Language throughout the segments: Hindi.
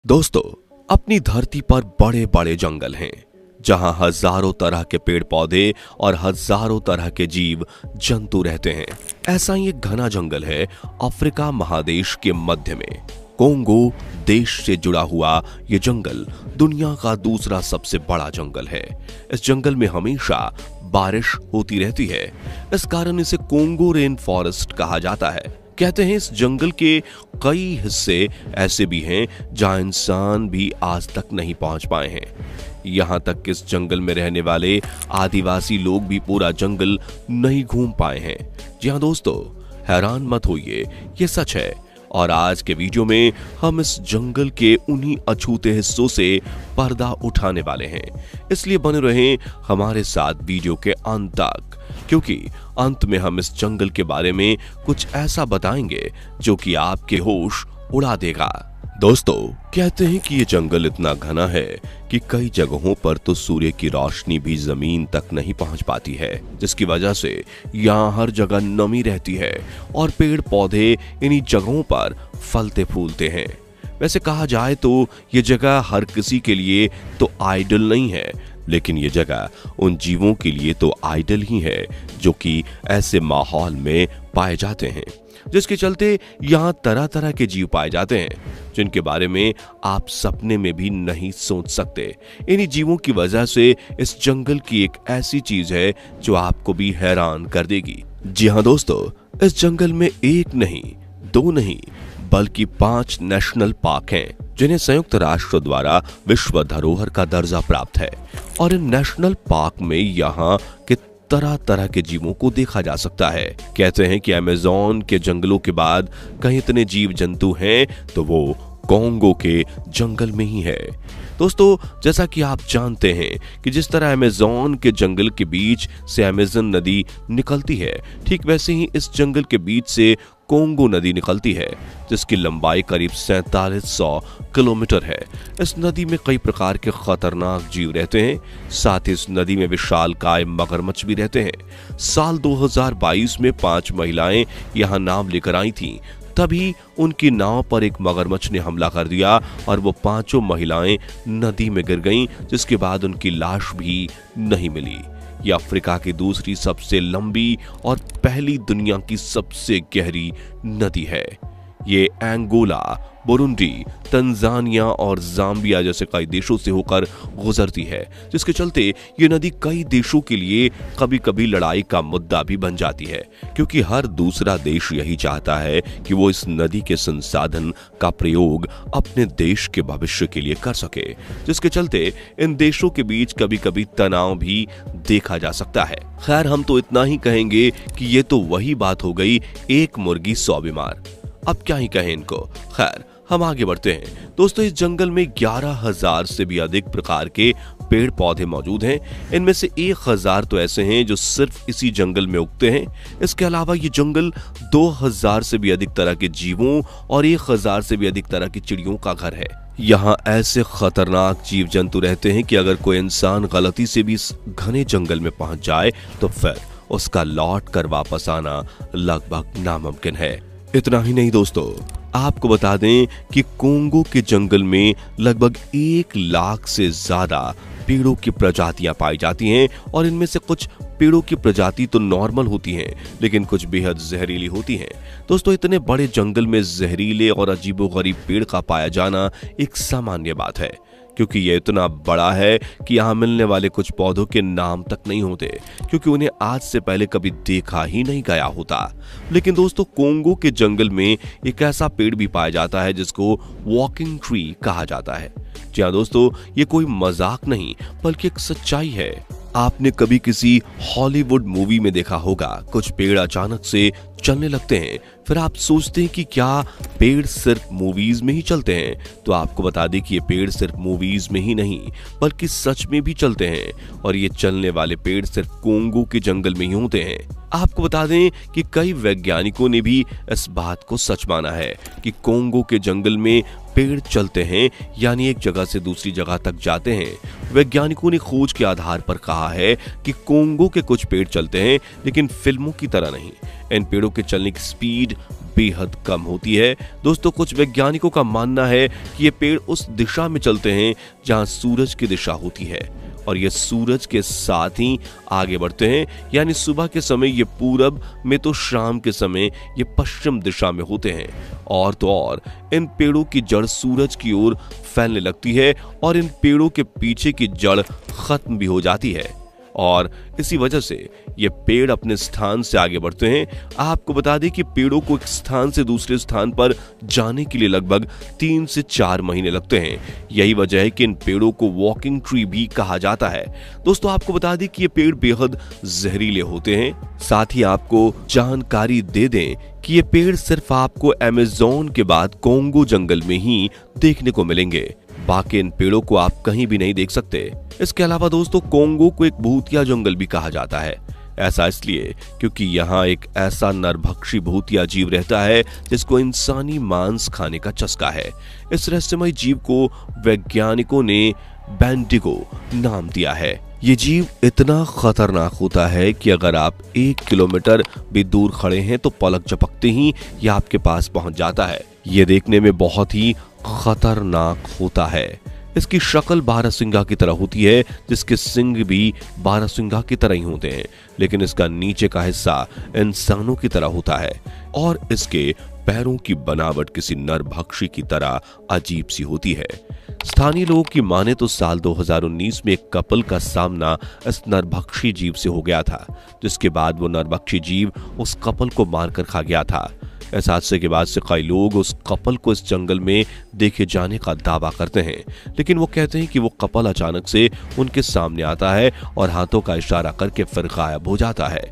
दोस्तों, अपनी धरती पर बड़े बड़े जंगल हैं जहां हजारों तरह के पेड़ पौधे और हजारों तरह के जीव जंतु रहते हैं। ऐसा ही एक घना जंगल है अफ्रीका महादेश के मध्य में। कोंगो देश से जुड़ा हुआ ये जंगल दुनिया का दूसरा सबसे बड़ा जंगल है। इस जंगल में हमेशा बारिश होती रहती है। इस कारण इसे कोंगो रेन फॉरेस्ट कहा जाता है। कहते हैं इस जंगल के कई हिस्से ऐसे भी हैं जहां इंसान भी आज तक नहीं पहुंच पाए हैं। यहां तक कि इस जंगल में रहने वाले आदिवासी लोग भी पूरा जंगल नहीं घूम पाए हैं। जी हां दोस्तों, हैरान मत होइए, ये सच है। और आज के वीडियो में हम इस जंगल के उन्हीं अछूते हिस्सों से पर्दा उठाने वाले हैं। इसलिए बने रहें हमारे साथ वीडियो के अंत तक, क्योंकि अंत में हम इस जंगल के बारे में कुछ ऐसा बताएंगे जो कि आपके होश उड़ा देगा। दोस्तों, कहते हैं कि ये जंगल इतना घना है कि कई जगहों पर तो सूर्य की रोशनी भी जमीन तक नहीं पहुंच पाती है, जिसकी वजह से यहाँ हर जगह नमी रहती है और पेड़ पौधे इन्हीं जगहों पर फलते फूलते हैं। वैसे कहा जाए तो ये जगह हर किसी के लिए तो आइडल नहीं है, लेकिन ये जगह उन जीवों के लिए तो आइडल ही है जो कि ऐसे माहौल में पाए जाते हैं, जिसके चलते यहाँ तरह तरह के जीव पाए जाते हैं जिनके बारे में आप सपने में भी नहीं सोच सकते। इन्हीं जीवों की वजह से इस जंगल की एक ऐसी चीज है जो आपको भी हैरान कर देगी। जी हाँ दोस्तों, इस जंगल में एक नहीं, दो नहीं, बल्कि 5 नेशनल पार्क हैं जिन्हें संयुक्त राष्ट्र द्वारा विश्व धरोहर का दर्जा प्राप्त है। और इन नेशनल पार्क में यहाँ के तरह तरह के जीवों को देखा जा सकता है। कहते हैं कि अमेज़न के जंगलों के बाद कहीं इतने जीव जंतु हैं तो वो कोंगो के जंगल में ही है। दोस्तों, जैसा कि आप जानते हैं कि जिस तरह अमेज़न के जंगल के बीच से अमेज़न नदी निकलती है, ठीक वैसे ही इस जंगल के बीच से कोंगो नदी निकलती है, जिसकी लंबाई करीब 4700 किलोमीटर है। इस नदी में कई प्रकार के खतरनाक जीव रहते हैं। साथ ही इस नदी में विशालकाय मगरमच्छ भी रहते हैं। साल 2022 में 5 महिलाएं यहाँ नाव लेकर आई थीं। तभी उनकी नाव पर एक मगरमच्छ ने हमला कर दिया और वो 5 महिलाएं नदी में गिर गईं, जिसके बाद उनकी लाश भी नहीं मिली। ये अफ्रीका की दूसरी सबसे लंबी और पहली दुनिया की सबसे गहरी नदी है। ये अंगोला, बुरुंडी, तंजानिया और जाम्बिया जैसे कई देशों से होकर गुजरती है, जिसके चलते ये नदी कई देशों के लिए कभी कभी लड़ाई का मुद्दा भी बन जाती है, क्योंकि हर दूसरा देश यही चाहता है कि वो इस नदी के संसाधन का प्रयोग अपने देश के भविष्य के लिए कर सके, जिसके चलते इन देशों के बीच कभी कभी तनाव भी देखा जा सकता है। खैर, हम तो इतना ही कहेंगे कि ये तो वही बात हो गई, एक मुर्गी 100 बीमार। अब क्या ही कहें इनको। खैर, हम आगे बढ़ते हैं। दोस्तों, इस जंगल में 11,000 से भी अधिक प्रकार के पेड़ पौधे मौजूद हैं। इनमें से 1,000 तो ऐसे हैं जो सिर्फ इसी जंगल में उगते हैं। इसके अलावा ये जंगल 2,000 से भी अधिक तरह के जीवों और 1,000 से भी अधिक तरह की चिड़ियों का घर है। यहाँ ऐसे खतरनाक जीव जंतु रहते हैं कि अगर कोई इंसान गलती से भी इस घने जंगल में पहुंच जाए तो फिर उसका लौट कर वापस आना लगभग नामुमकिन है। इतना ही नहीं दोस्तों, आपको बता दें कि कोंगो के जंगल में लगभग 1 लाख से ज्यादा पेड़ों की प्रजातियां पाई जाती हैं। और इनमें से कुछ पेड़ों की प्रजाति तो नॉर्मल होती हैं, लेकिन कुछ बेहद जहरीली होती हैं। दोस्तों, इतने बड़े जंगल में जहरीले और अजीबोगरीब पेड़ का पाया जाना एक सामान्य बात है, क्योंकि ये इतना बड़ा है कि यहाँ मिलने वाले कुछ पौधों के नाम तक नहीं होते, क्योंकि उन्हें आज से पहले कभी देखा ही नहीं गया होता। लेकिन दोस्तों, कोंगो के जंगल में एक ऐसा पेड़ भी पाया जाता है जिसको वॉकिंग ट्री कहा जाता है। जी हाँ दोस्तों, ये कोई मजाक नहीं बल्कि एक सच्चाई है। आपने कभी किसी हॉलीवुड मूवी में देखा होगा, कुछ पेड़ अचानक से चलने लगते हैं, फिर आप सोचते हैं कि क्या पेड़ सिर्फ मूवीज में ही चलते हैं। तो आपको बता दें कि ये पेड़ सिर्फ मूवीज में ही नहीं बल्कि सच में भी चलते हैं। और ये चलने वाले पेड़ सिर्फ कोंगो के जंगल में ही होते हैं। आपको बता दें कि कई वैज्ञानिकों ने भी इस बात को सच माना है कि कोंगो के जंगल में पेड़ चलते हैं, यानी एक जगह से दूसरी जगह तक जाते हैं। वैज्ञानिकों ने खोज के आधार पर कहा है कि कोंगो के कुछ पेड़ चलते हैं, लेकिन फिल्मों की तरह नहीं। इन पेड़ों के चलने की स्पीड बेहद कम होती है। दोस्तों कुछ वैज्ञानिकों का मानना है कि ये पेड़ उस दिशा में चलते हैं जहां सूरज की दिशा होती है और ये सूरज के साथ ही आगे बढ़ते हैं, यानी सुबह के समय ये पूरब में तो शाम के समय ये पश्चिम दिशा में होते हैं। और तो और इन पेड़ों की जड़ सूरज की ओर फैलने लगती है और इन पेड़ों के पीछे की जड़ खत्म भी हो जाती है और इसी वजह से ये पेड़ अपने स्थान से आगे बढ़ते हैं। आपको बता दें कि पेड़ों को एक स्थान से दूसरे स्थान पर जाने के लिए लगभग 3 से 4 महीने लगते हैं। यही वजह है कि इन पेड़ों को वॉकिंग ट्री भी कहा जाता है। दोस्तों आपको बता दें कि ये पेड़ बेहद जहरीले होते हैं। साथ ही आपको जानकारी दे दें कि ये पेड़ सिर्फ आपको अमेज़न के बाद कोंगो जंगल में ही देखने को मिलेंगे, बाकी इन पेड़ों को आप कहीं भी नहीं देख सकते। इसके अलावा दोस्तों कोंगो को एक भूतिया जंगल भी कहा जाता है। ऐसा इसलिए क्योंकि यहाँ एक ऐसा नरभक्षी भूतिया जीव रहता है जिसको इंसानी मांस खाने का चस्का है। इस रहस्यमय जीव को वैज्ञानिकों ने बेंडिगो नाम दिया है। ये जीव इतना खतरनाक होता है कि अगर आप 1 किलोमीटर भी दूर खड़े हैं तो पलक झपकते ही ये आपके पास पहुंच जाता है। ये देखने में बहुत ही खतरनाक होता है। इसकी शक्ल बारहसिंगा की तरह होती है, जिसके सिंग भी बारहसिंगा की तरह ही होते हैं, लेकिन इसका नीचे का हिस्सा इंसानों की तरह होता है और इसके पैरों की बनावट किसी नरभक्षी की तरह अजीब सी होती है। स्थानीय लोगों की माने तो साल 2019 में एक कपल का सामना इस नरभक्षी जीव से हो गया था, जिसके बाद वो नरभक्षी जीव उस कपल को मारकर खा गया था। इस हादसे के बाद से कई लोग उस कपल को इस जंगल में देखे जाने का दावा करते हैं, लेकिन वो कहते हैं कि वो कपल अचानक से उनके सामने आता है और हाथों का इशारा करके फिर गायब हो जाता है।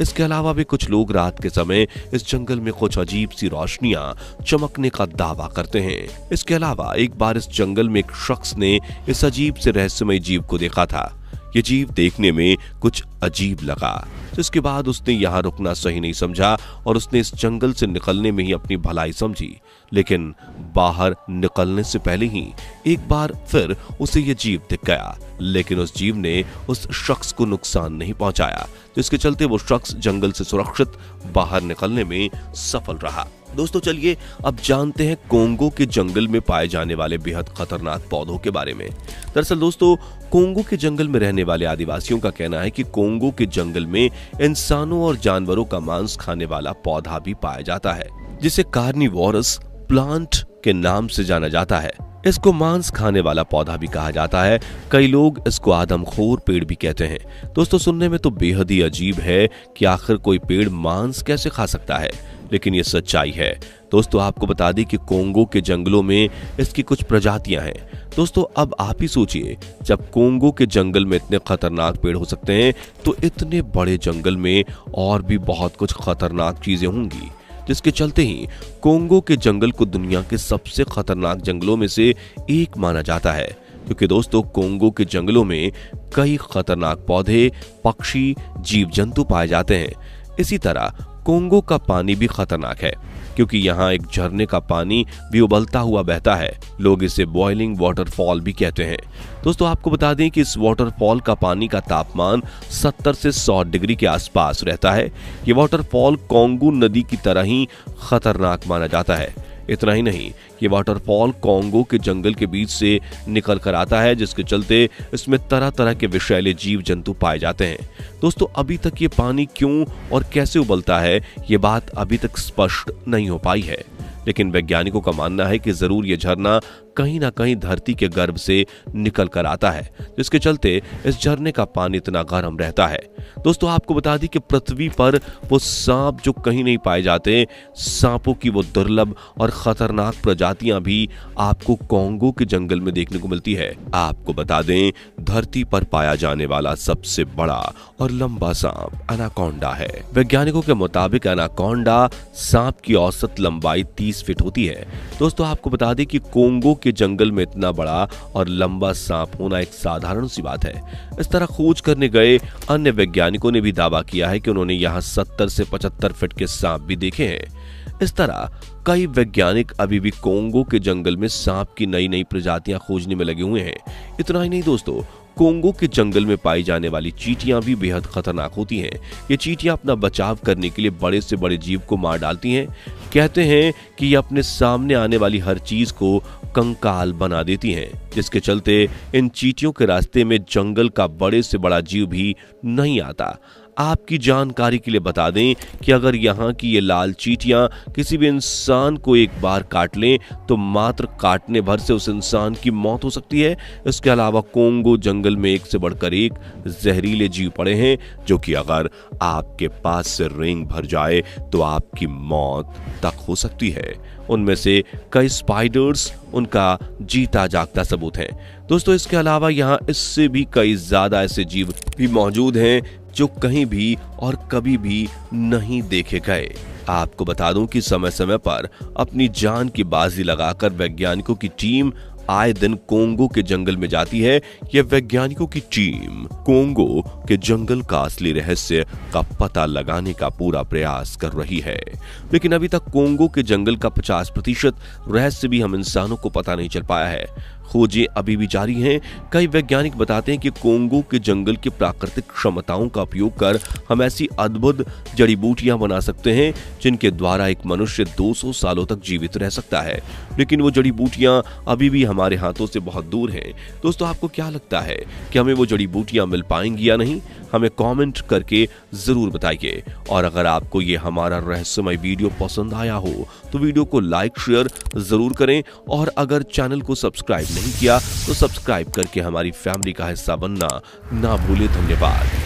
इसके अलावा भी कुछ लोग रात के समय इस जंगल में कुछ अजीब सी रोशनियां चमकने का दावा करते हैं। इसके अलावा एक बार इस जंगल में एक शख्स ने इस अजीब से रहस्यमय जीव को देखा था। ये जीव देखने में कुछ अजीब लगा, जिसके बाद उसने यहाँ रुकना सही नहीं समझा और उसने इस जंगल से निकलने में ही अपनी भलाई समझी। लेकिन बाहर निकलने से पहले ही एक बार फिर उसे ये जीव दिख गया, लेकिन उस जीव ने उस शख्स को नुकसान नहीं पहुंचाया, जिसके चलते वो शख्स जंगल से सुरक्षित बाहर निकलने में सफल रहा। दोस्तों चलिए अब जानते हैं कोंगो के जंगल में पाए जाने वाले बेहद खतरनाक पौधों के बारे में। दरअसल दोस्तों कोंगो के जंगल में रहने वाले आदिवासियों का कहना है कि कोंगो के जंगल में इंसानों और जानवरों का मांस खाने वाला पौधा भी पाया जाता है, जिसे कार्निवोरस प्लांट के नाम से जाना जाता है। इसको मांस खाने वाला पौधा भी कहा जाता है। कई लोग इसको आदमखोर पेड़ भी कहते हैं। दोस्तों सुनने में तो बेहद ही अजीब है कि आखिर कोई पेड़ मांस कैसे खा सकता है, लेकिन ये सच्चाई है। दोस्तों आपको बता दें कि कोंगो के जंगलों में इसकी कुछ प्रजातियां हैं। दोस्तों अब आप ही सोचिए, जब कोंगो के जंगल में इतने खतरनाक पेड़ हो सकते हैं तो इतने बड़े जंगल में और भी बहुत कुछ खतरनाक चीजें होंगी, जिसके चलते ही कोंगो के जंगल को दुनिया के सबसे खतरनाक जंगलों में से एक माना जाता है। क्योंकि दोस्तों कोंगो के जंगलों में कई खतरनाक पौधे, पक्षी, जीव जंतु पाए जाते हैं। इसी तरह कोंगो का पानी भी खतरनाक है, क्योंकि यहाँ एक झरने का पानी भी उबलता हुआ बहता है। लोग इसे बॉइलिंग वाटरफॉल भी कहते हैं। दोस्तों आपको बता दें कि इस वाटरफॉल का पानी का तापमान 70 से 100 डिग्री के आसपास रहता है। ये वाटरफॉल कोंगो नदी की तरह ही खतरनाक माना जाता है। इतना ही नहीं, ये वाटरफॉल कोंगो के जंगल के बीच से निकल कर आता है, जिसके चलते इसमें तरह तरह के विषैले जीव जंतु पाए जाते हैं। दोस्तों अभी तक ये पानी क्यों और कैसे उबलता है, ये बात अभी तक स्पष्ट नहीं हो पाई है, लेकिन वैज्ञानिकों का मानना है कि जरूर ये झरना कहीं ना कहीं धरती के गर्भ से निकल कर आता है, जिसके चलते इस झरने का पानी इतना गर्म रहता है। दोस्तों आपको बता दी कि पृथ्वी पर वो सांप जो कहीं नहीं पाए जाते, सांपों की वो दुर्लभ और खतरनाक प्रजातियां भी आपको कोंगो के जंगल में देखने को मिलती है। आपको बता दें धरती पर पाया जाने वाला सबसे बड़ा और लंबा सांप एनाकोंडा है। वैज्ञानिकों के मुताबिक एनाकोंडा सांप की औसत लंबाई 30 फीट होती है। दोस्तों आपको बता दें कि कोंगो के जंगल में इतना बड़ा और लंबा सांप होना एक साधारण सी बात है। इस तरह खोज करने गए अन्य वैज्ञानिकों ने भी दावा किया है कि उन्होंने यहाँ 70 से 75 फीट के सांप भी देखे हैं। इस तरह कई वैज्ञानिक अभी भी कोंगो के जंगल में सांप की नई नई प्रजातियां खोजने में लगे हुए हैं। इतना ही नहीं दोस्तों, कोंगो के जंगल में पाई जाने वाली चींटियां भी बेहद खतरनाक होती हैं। ये चींटियां अपना बचाव करने के लिए बड़े से बड़े जीव को मार डालती हैं। कहते हैं कि ये अपने सामने आने वाली हर चीज को कंकाल बना देती हैं, जिसके चलते इन चींटियों के रास्ते में जंगल का बड़े से बड़ा जीव भी नहीं आता। आपकी जानकारी के लिए बता दें कि अगर यहाँ की ये लाल चींटियां किसी भी इंसान को एक बार काट लें तो मात्र काटने भर से उस इंसान की मौत हो सकती है। इसके अलावा कोंगो जंगल में एक से बढ़कर एक जहरीले जीव पड़े हैं, जो कि अगर आपके पास से रेंग भर जाए तो आपकी मौत तक हो सकती है। उनमें से कई स्पाइडर्स उनका जीता जागता सबूत हैं। दोस्तों, इसके अलावा यहाँ इससे भी कई ज्यादा ऐसे जीव भी मौजूद हैं जो कहीं भी और कभी भी नहीं देखे गए। आपको बता दूं कि समय समय पर अपनी जान की बाजी लगाकर वैज्ञानिकों की टीम आए दिन कोंगो के जंगल में जाती है। यह वैज्ञानिकों की टीम कोंगो के जंगल का असली रहस्य का पता लगाने का पूरा प्रयास कर रही है, लेकिन अभी तक कोंगो के जंगल का 50% रहस्य भी हम इंसानों को पता नहीं चल पाया है। खोजें अभी भी जारी हैं। कई वैज्ञानिक बताते हैं कि कोंगो के जंगल की प्राकृतिक क्षमताओं का उपयोग कर हम ऐसी अद्भुत जड़ी बूटियां बना सकते हैं जिनके द्वारा एक मनुष्य 200 सालों तक जीवित रह सकता है, लेकिन वो जड़ी बूटियां अभी भी हमारे हाथों से बहुत दूर हैं। दोस्तों, आपको क्या लगता है कि हमें वो जड़ी बूटियां मिल पाएंगी या नहीं? हमें कमेंट करके जरूर बताइए। और अगर आपको ये हमारा रहस्यमय वीडियो पसंद आया हो तो वीडियो को लाइक शेयर जरूर करें, और अगर चैनल को सब्सक्राइब नहीं किया तो सब्सक्राइब करके हमारी फैमिली का हिस्सा बनना ना भूलें। धन्यवाद।